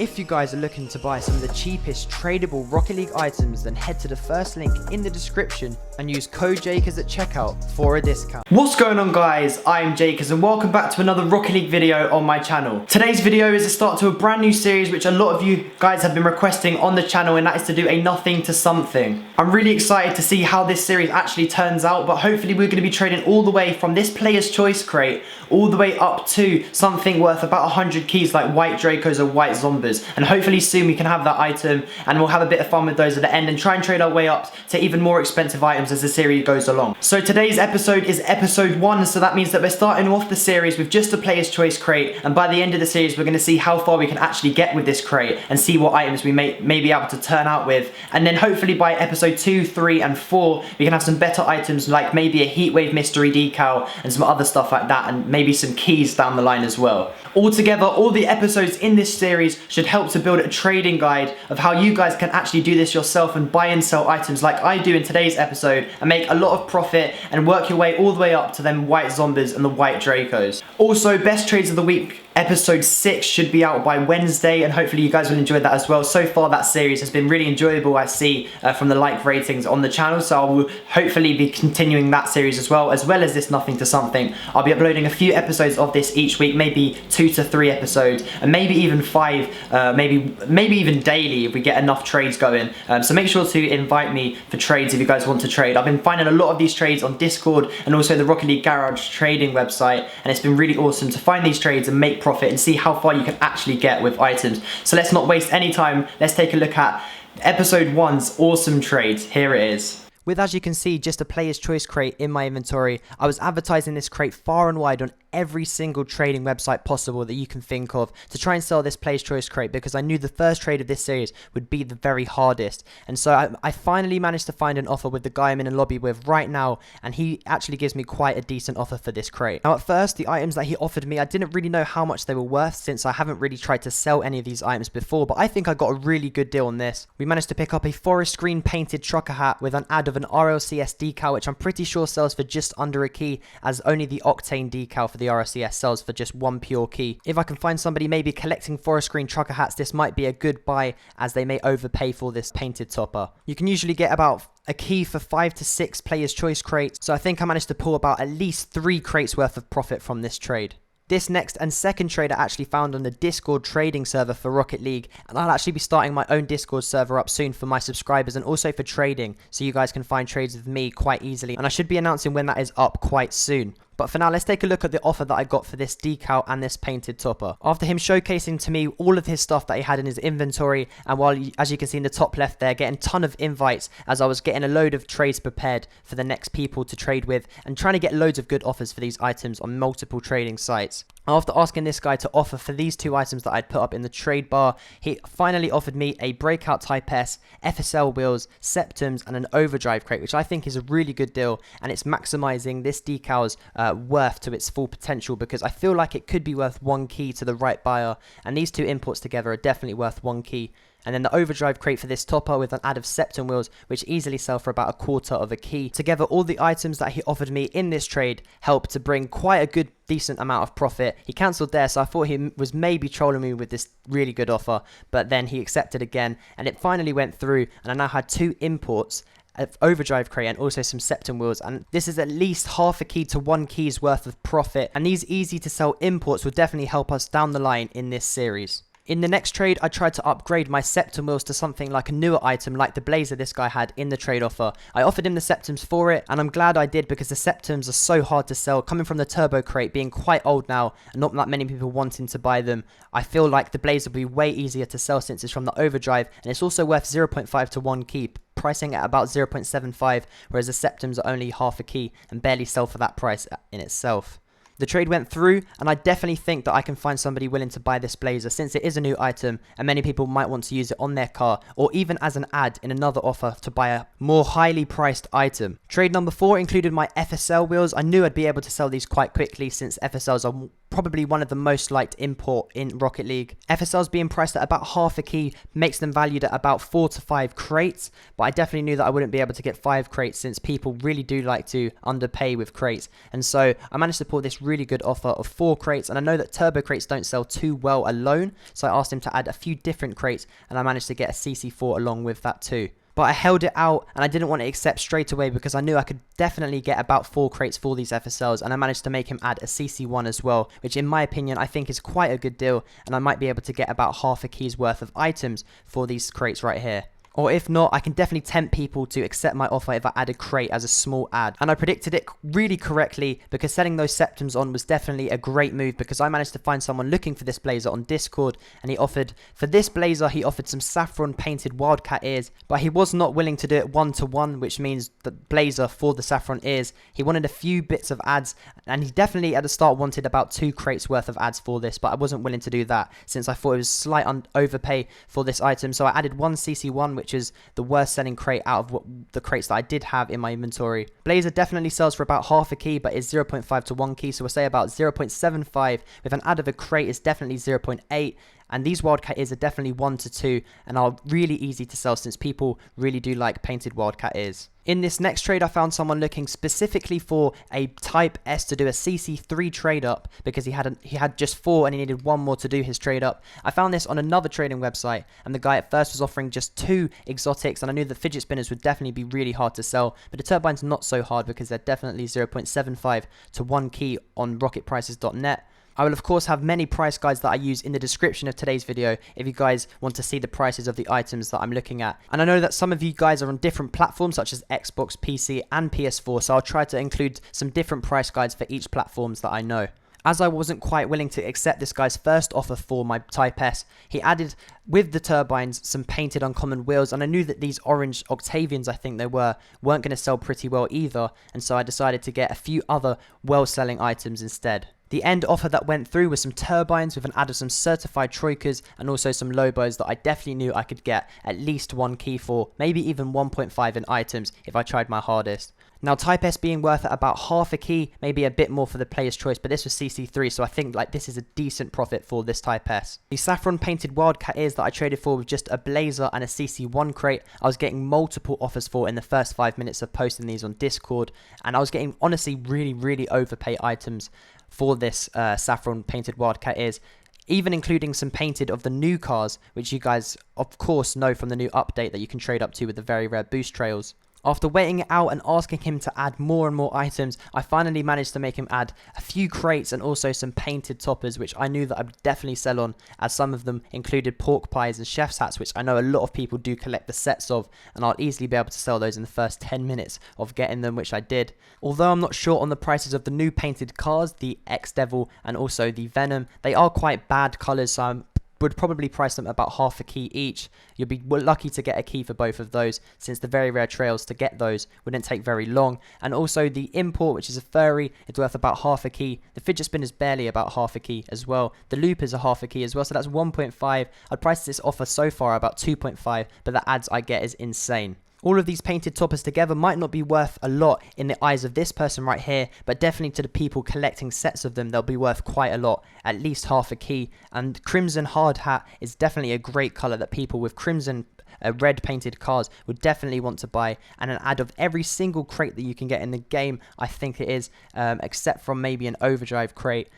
If you guys are looking to buy some of the cheapest tradable Rocket League items, then head to the first link in the description and use code JAKERS at checkout for a discount. What's going on, guys? I'm JAKERS and welcome back to another Rocket League video on my channel. Today's video is a start to a brand new series which a lot of you guys have been requesting on the channel, and that is to do a nothing to something. I'm really excited to see how this series actually turns out, but hopefully we're going to be trading all the way from this player's choice crate all the way up to something worth about 100 keys like white Dracos or white Zombies, and hopefully soon we can have that item and we'll have a bit of fun with those at the end and try and trade our way up to even more expensive items as the series goes along. So today's episode is episode 1, so that means that we're starting off the series with just a player's choice crate, and by the end of the series we're going to see how far we can actually get with this crate and see what items we may be able to turn out with, and then hopefully by episode 2, 3 and 4 we can have some better items like maybe a Heatwave mystery decal and some other stuff like that, and maybe some keys down the line as well. Altogether, all the episodes in this series should help to build a trading guide of how you guys can actually do this yourself and buy and sell items like I do in today's episode and make a lot of profit and work your way all the way up to them white Zombies and the white Dracos. Also, best trades of the week episode 6 should be out by Wednesday, and hopefully you guys will enjoy that as well. So far that series has been really enjoyable, I see from the like ratings on the channel, so I will hopefully be continuing that series as well as this nothing to something. I'll be uploading a few episodes of this each week, maybe 2 to 3 episodes and maybe even 5, maybe even daily if we get enough trades going. So make sure to invite me for trades if you guys want to trade. I've been finding a lot of these trades on Discord and also the Rocket League Garage trading website, and it's been really awesome to find these trades and make profit and see how far you can actually get with items. So let's not waste any time. Let's take a look at episode 1's awesome trades. Here it is. With, as you can see, just a player's choice crate in my inventory, I was advertising this crate far and wide on every single trading website possible that you can think of to try and sell this player's choice crate, because I knew the first trade of this series would be the very hardest. And so I finally managed to find an offer with the guy I'm in a lobby with right now, and he actually gives me quite a decent offer for this crate. Now at first, the items that he offered me, I didn't really know how much they were worth since I haven't really tried to sell any of these items before, but I think I got a really good deal on this. We managed to pick up a forest green painted trucker hat with an ad of an RLCS decal, which I'm pretty sure sells for just under a key, as only the Octane decal for the RLCS sells for just 1 pure key. If I can find somebody maybe collecting forest green trucker hats, this might be a good buy as they may overpay for this painted topper. You can usually get about a key for 5 to 6 player's choice crates, so I think I managed to pull about at least 3 crates worth of profit from this trade. This next and second trade I actually found on the Discord trading server for Rocket League, and I'll actually be starting my own Discord server up soon for my subscribers and also for trading, so you guys can find trades with me quite easily, and I should be announcing when that is up quite soon. But for now, let's take a look at the offer that I got for this decal and this painted topper. After him showcasing to me all of his stuff that he had in his inventory, and while, as you can see in the top left there, getting a ton of invites as I was getting a load of trades prepared for the next people to trade with and trying to get loads of good offers for these items on multiple trading sites. After asking this guy to offer for these 2 items that I'd put up in the trade bar, he finally offered me a Breakout Type S, FSL wheels, Septums and an Overdrive crate, which I think is a really good deal, and it's maximizing this decal's worth to its full potential, because I feel like it could be worth 1 key to the right buyer, and these 2 imports together are definitely worth 1 key. And then the Overdrive crate for this topper with an ad of Septum wheels, which easily sell for about 1/4 of a key. Together, all the items that he offered me in this trade helped to bring quite a good, decent amount of profit. He cancelled there, so I thought he was maybe trolling me with this really good offer, but then he accepted again, and it finally went through, and I now had 2 imports, Overdrive crate and also some Septum wheels, and this is at least half a key to 1 key's worth of profit, and these easy to sell imports will definitely help us down the line in this series. In the next trade, I tried to upgrade my Septum wheels to something like a newer item like the Blazer this guy had in the trade offer. I offered him the Septums for it, and I'm glad I did, because the Septums are so hard to sell, coming from the Turbo crate being quite old now and not that many people wanting to buy them. I feel like the Blazer will be way easier to sell since it's from the Overdrive, and it's also worth 0.5 to 1 key, pricing at about 0.75, whereas the Septums are only half a key and barely sell for that price in itself. The trade went through, and I definitely think that I can find somebody willing to buy this Blazer since it is a new item and many people might want to use it on their car or even as an ad in another offer to buy a more highly priced item. Trade number 4 included my FSL wheels. I knew I'd be able to sell these quite quickly since FSLs are probably one of the most liked import in Rocket League. FSLs being priced at about half a key makes them valued at about 4 to 5 crates, but I definitely knew that I wouldn't be able to get 5 crates since people really do like to underpay with crates, and so I managed to pull this really good offer of 4 crates, and I know that turbo crates don't sell too well alone, so I asked him to add a few different crates, and I managed to get a CC4 along with that too. But I held it out, and I didn't want to accept straight away because I knew I could definitely get about 4 crates for these FSLs, and I managed to make him add a CC1 as well, which in my opinion I think is quite a good deal, and I might be able to get about half a key's worth of items for these crates right here. Or if not, I can definitely tempt people to accept my offer if I add a crate as a small ad. And I predicted it really correctly because selling those septums on was definitely a great move, because I managed to find someone looking for this blazer on Discord, and he offered, for this blazer, he offered some saffron painted wildcat ears, but he was not willing to do it 1-to-1, which means the blazer for the saffron ears. He wanted a few bits of ads, and he definitely at the start wanted about 2 crates worth of ads for this, but I wasn't willing to do that since I thought it was slight overpay for this item. So I added 1 CC1, which is the worst selling crate out of the crates that I did have in my inventory. Blazer definitely sells for about half a key, but is 0.5 to 1 key, so we'll say about 0.75. With an ad of a crate is definitely 0.8. And these wildcat ears are definitely 1 to 2 and are really easy to sell since people really do like painted wildcat ears. In this next trade, I found someone looking specifically for a Type S to do a CC3 trade up because he had just 4 and he needed 1 more to do his trade up. I found this on another trading website, and the guy at first was offering just 2 exotics, and I knew that fidget spinners would definitely be really hard to sell, but the turbine's not so hard because they're definitely 0.75 to 1 key on rocketprices.net. I will of course have many price guides that I use in the description of today's video if you guys want to see the prices of the items that I'm looking at. And I know that some of you guys are on different platforms such as Xbox, PC and PS4, so I'll try to include some different price guides for each platforms that I know. As I wasn't quite willing to accept this guy's first offer for my Type S, he added with the turbines some painted uncommon wheels, and I knew that these orange Octavians, I think they weren't going to sell pretty well either, and so I decided to get a few other well-selling items instead. The end offer that went through was some turbines with an add of some certified troikas and also some lobos that I definitely knew I could get at least 1 key for, maybe even 1.5 in items if I tried my hardest. Now Type S being worth at about half a key, maybe a bit more for the player's choice, but this was CC3, so I think like this is a decent profit for this Type S. The saffron painted wildcat ears that I traded for with just a blazer and a CC1 crate, I was getting multiple offers for in the first 5 minutes of posting these on Discord, and I was getting honestly really overpay items for this saffron painted wildcat ears, even including some painted of the new cars, which you guys of course know from the new update that you can trade up to with the very rare boost trails. After waiting it out and asking him to add more and more items, I finally managed to make him add a few crates and also some painted toppers, which I knew that I would definitely sell on, as some of them included pork pies and chef's hats, which I know a lot of people do collect the sets of, and I'll easily be able to sell those in the first 10 minutes of getting them, which I did. Although I'm not sure on the prices of the new painted cars, the X-Devil and also the Venom, they are quite bad colours, so would probably price them about half a key each. You'll be lucky to get a key for both of those, since the very rare trails to get those wouldn't take very long. And also the import, which is a furry, it's worth about half a key. The fidget spinner is barely about half a key as well. The loop is a half a key as well, so that's 1.5. I'd price this offer so far about 2.5, but the ads I get is insane. All of these painted toppers together might not be worth a lot in the eyes of this person right here, but definitely to the people collecting sets of them, they'll be worth quite a lot, at least half a key. And Crimson Hard Hat is definitely a great colour that people with crimson red painted cars would definitely want to buy, and an ad of every single crate that you can get in the game, I think it is, except from maybe an overdrive crate,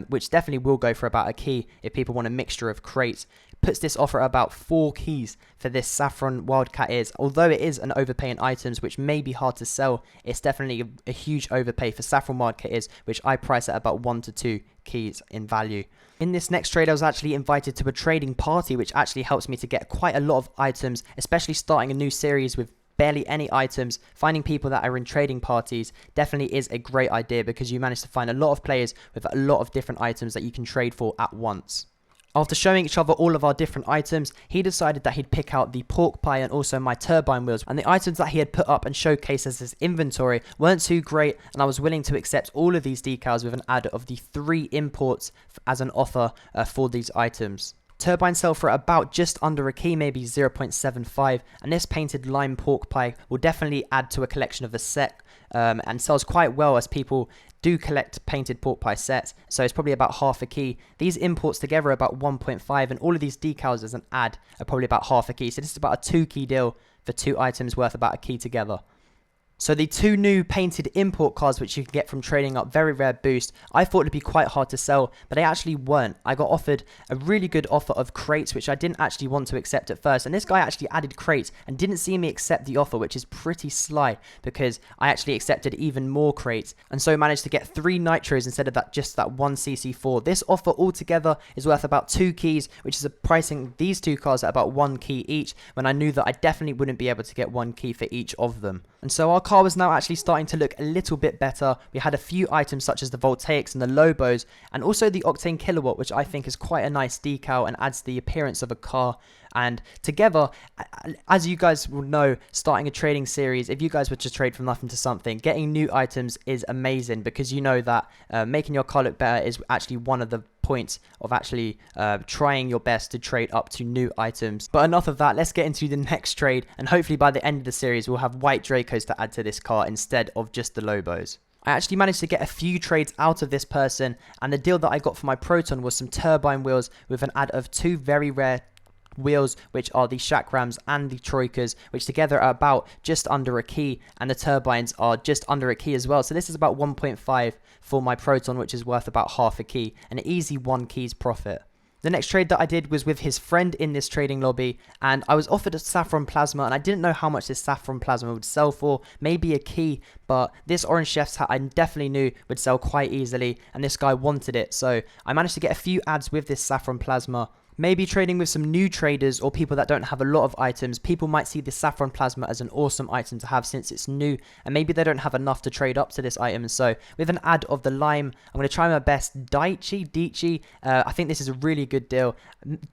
which definitely will go for about a key if people want a mixture of crates. Puts this offer at about 4 keys for this saffron wildcat ears. Although it is an overpay in items which may be hard to sell, it's definitely a huge overpay for saffron wildcat ears, which I price at about 1 to 2 keys in value. In this next trade, I was actually invited to a trading party, which actually helps me to get quite a lot of items, especially starting a new series with barely any items. Finding people that are in trading parties definitely is a great idea because you manage to find a lot of players with a lot of different items that you can trade for at once. After showing each other all of our different items, he decided that he'd pick out the pork pie and also my turbine wheels, and the items that he had put up and showcased as his inventory weren't too great, and I was willing to accept all of these decals with an ad of the 3 imports as an offer for these items. Turbines sell for about just under a key, maybe 0.75, and this painted lime pork pie will definitely add to a collection of the set, and sells quite well as people do collect painted pork pie sets, so it's probably about half a key. These imports together are about 1.5, and all of these decals as an ad are probably about half a key, so this is about a 2 key deal for 2 items worth about a key together. So the two new painted import cards which you can get from trading up Very Rare Boost, I thought it'd be quite hard to sell, but they actually weren't. I got offered a really good offer of crates which I didn't actually want to accept at first, and this guy actually added crates and didn't see me accept the offer, which is pretty sly because I actually accepted even more crates and so managed to get 3 nitros instead of just that 1 CC4. This offer altogether is worth about 2 keys, which is pricing these 2 cards at about 1 key each, when I knew that I definitely wouldn't be able to get 1 key for each of them. And so our car was now actually starting to look a little bit better. We had a few items such as the Voltaics and the Lobos, and also the Octane Kilowatt, which I think is quite a nice decal and adds the appearance of a car. And together, as you guys will know, starting a trading series, if you guys were to trade from nothing to something, getting new items is amazing, because you know that making your car look better is actually one of the points of actually trying your best to trade up to new items. But enough of that, let's get into the next trade, and hopefully by the end of the series we'll have white Dracos to add to this car instead of just the Lobos. I actually managed to get a few trades out of this person, and the deal that I got for my Proton was some turbine wheels with an add of 2 very rare wheels, which are the Chakrams and the Troikas, which together are about just under a key, and the turbines are just under a key as well. So this is about 1.5 for my Proton, which is worth about half a key, an easy 1 key's profit. The next trade that I did was with his friend in this trading lobby, and I was offered a Saffron Plasma, and I didn't know how much this Saffron Plasma would sell for, maybe a key, but this Orange Chef's Hat I definitely knew would sell quite easily, and this guy wanted it, so I managed to get a few ads with this Saffron Plasma. Maybe trading with some new traders or people that don't have a lot of items, people might see this Saffron Plasma as an awesome item to have since it's new, and maybe they don't have enough to trade up to this item. So with an ad of the Lime, I'm going to try my best. Daichi, I think this is a really good deal.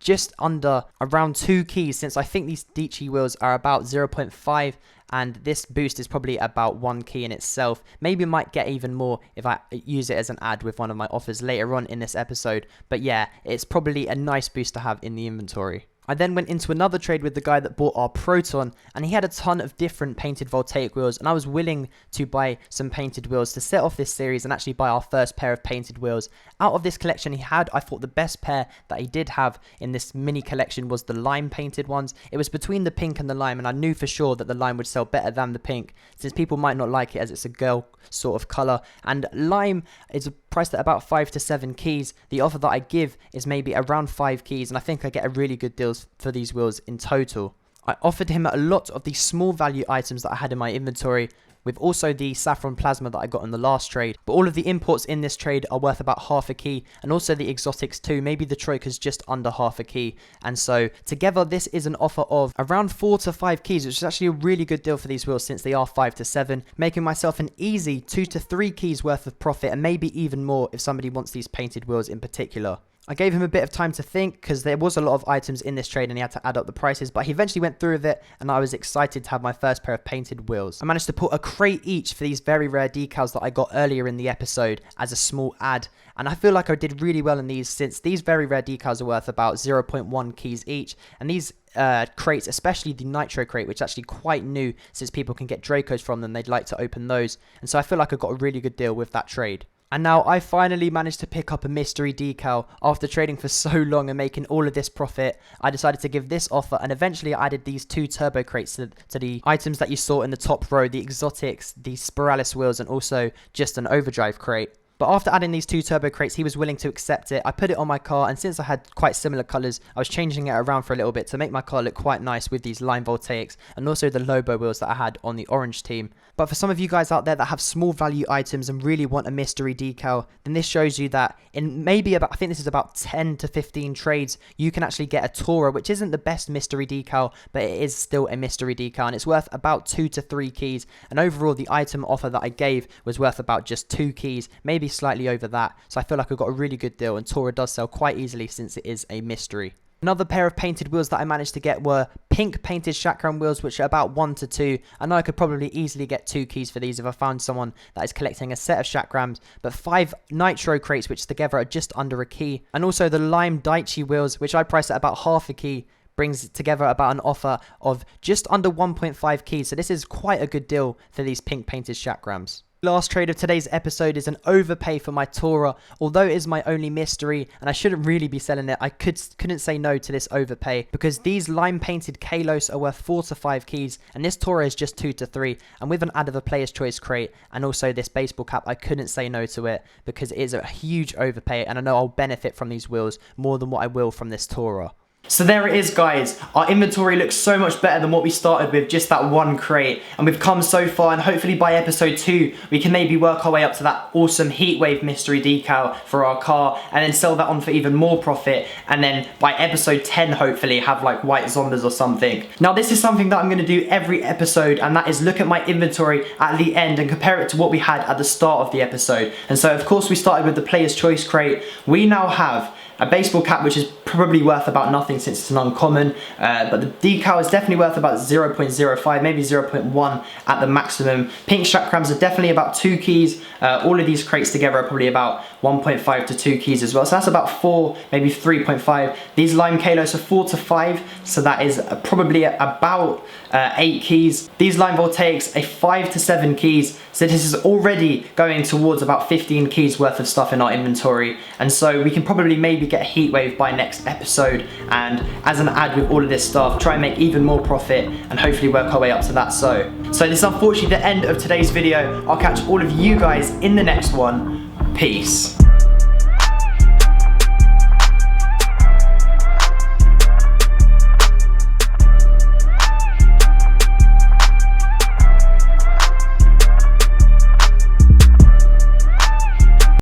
Just under around 2 keys, since I think these Daichi wheels are about 0.5, and this boost is probably about 1 key in itself. Maybe might get even more if I use it as an ad with one of my offers later on in this episode. But yeah, it's probably a nice boost to have in the inventory. I then went into another trade with the guy that bought our Proton, and he had a ton of different painted Voltaic wheels, and I was willing to buy some painted wheels to set off this series and actually buy our first pair of painted wheels. Out of this collection he had, I thought the best pair that he did have in this mini collection was the lime painted ones. It was between the pink and the lime, and I knew for sure that the lime would sell better than the pink, since people might not like it as it's a girl sort of colour, and lime is priced at about 5 to 7 keys. The offer that I give is maybe around 5 keys, and I think I get a really good deal for these wheels in total. I offered him a lot of the small value items that I had in my inventory, with also the Saffron Plasma that I got in the last trade. But all of the imports in this trade are worth about half a key, and also the exotics too. Maybe the Troika's just under half a key. And so together this is an offer of around 4 to 5 keys, which is actually a really good deal for these wheels since they are 5 to 7, making myself an easy 2 to 3 keys worth of profit, and maybe even more if somebody wants these painted wheels in particular. I gave him a bit of time to think because there was a lot of items in this trade and he had to add up the prices, but he eventually went through with it, and I was excited to have my first pair of painted wheels. I managed to put a crate each for these very rare decals that I got earlier in the episode as a small ad, and I feel like I did really well in these, since these very rare decals are worth about 0.1 keys each, and these crates, especially the Nitro crate, which is actually quite new since people can get Dracos from them, they'd like to open those, and so I feel like I got a really good deal with that trade. And now I finally managed to pick up a mystery decal. After trading for so long and making all of this profit, I decided to give this offer, and eventually I added these 2 turbo crates to the items that you saw in the top row, the exotics, the Spiralis wheels, and also just an overdrive crate. But after adding these 2 turbo crates, he was willing to accept it. I put it on my car, and since I had quite similar colours, I was changing it around for a little bit to make my car look quite nice with these lime Voltaics and also the Lobo wheels that I had on the orange team. But for some of you guys out there that have small value items and really want a mystery decal, then this shows you that in maybe about, I think this is about 10 to 15 trades, you can actually get a Tora, which isn't the best mystery decal, but it is still a mystery decal, and it's worth about 2 to 3 keys. And overall, the item offer that I gave was worth about just 2 keys, maybe slightly over that. So I feel like I got a really good deal, and Tora does sell quite easily since it is a mystery. Another pair of painted wheels that I managed to get were pink painted Chakram wheels, which are about 1 to 2. I know I could probably easily get 2 keys for these if I found someone that is collecting a set of Chakrams, but 5 Nitro crates, which together are just under a key, and also the Lime Daichi wheels, which I priced at about half a key, brings together about an offer of just under 1.5 keys. So this is quite a good deal for these pink painted Chakrams. Last trade of today's episode is an overpay for my Tora. Although it is my only mystery and I shouldn't really be selling it, I couldn't say no to this overpay because these lime painted Kalos are worth 4 to 5 keys and this Tora is just 2 to 3, and with an ad of a player's choice crate and also this baseball cap, I couldn't say no to it because it is a huge overpay and I know I'll benefit from these wheels more than what I will from this Tora. So there it is, guys. Our inventory looks so much better than what we started with, just that one crate. And we've come so far, and hopefully by episode 2, we can maybe work our way up to that awesome Heatwave mystery decal for our car, and then sell that on for even more profit. And then by episode 10, hopefully, have like white zombies or something. Now, this is something that I'm going to do every episode, and that is look at my inventory at the end and compare it to what we had at the start of the episode. And so, of course, we started with the player's choice crate. We now have a baseball cap, which is probably worth about nothing since it's an uncommon, but the decal is definitely worth about 0.05, maybe 0.1 at the maximum. Pink strap crams are definitely about 2 keys. All of these crates together are probably about 1.5 to 2 keys as well, so that's about 4, maybe 3.5. These lime Kalos are 4 to 5, so that is probably about 8 keys. These lime voltaics are 5 to 7 keys, so this is already going towards about 15 keys worth of stuff in our inventory, and so we can probably maybe get a Heatwave by next episode, and as an ad with all of this stuff, try and make even more profit and hopefully work our way up to that. So this is unfortunately the end of today's video. I'll catch all of you guys in the next one. Peace.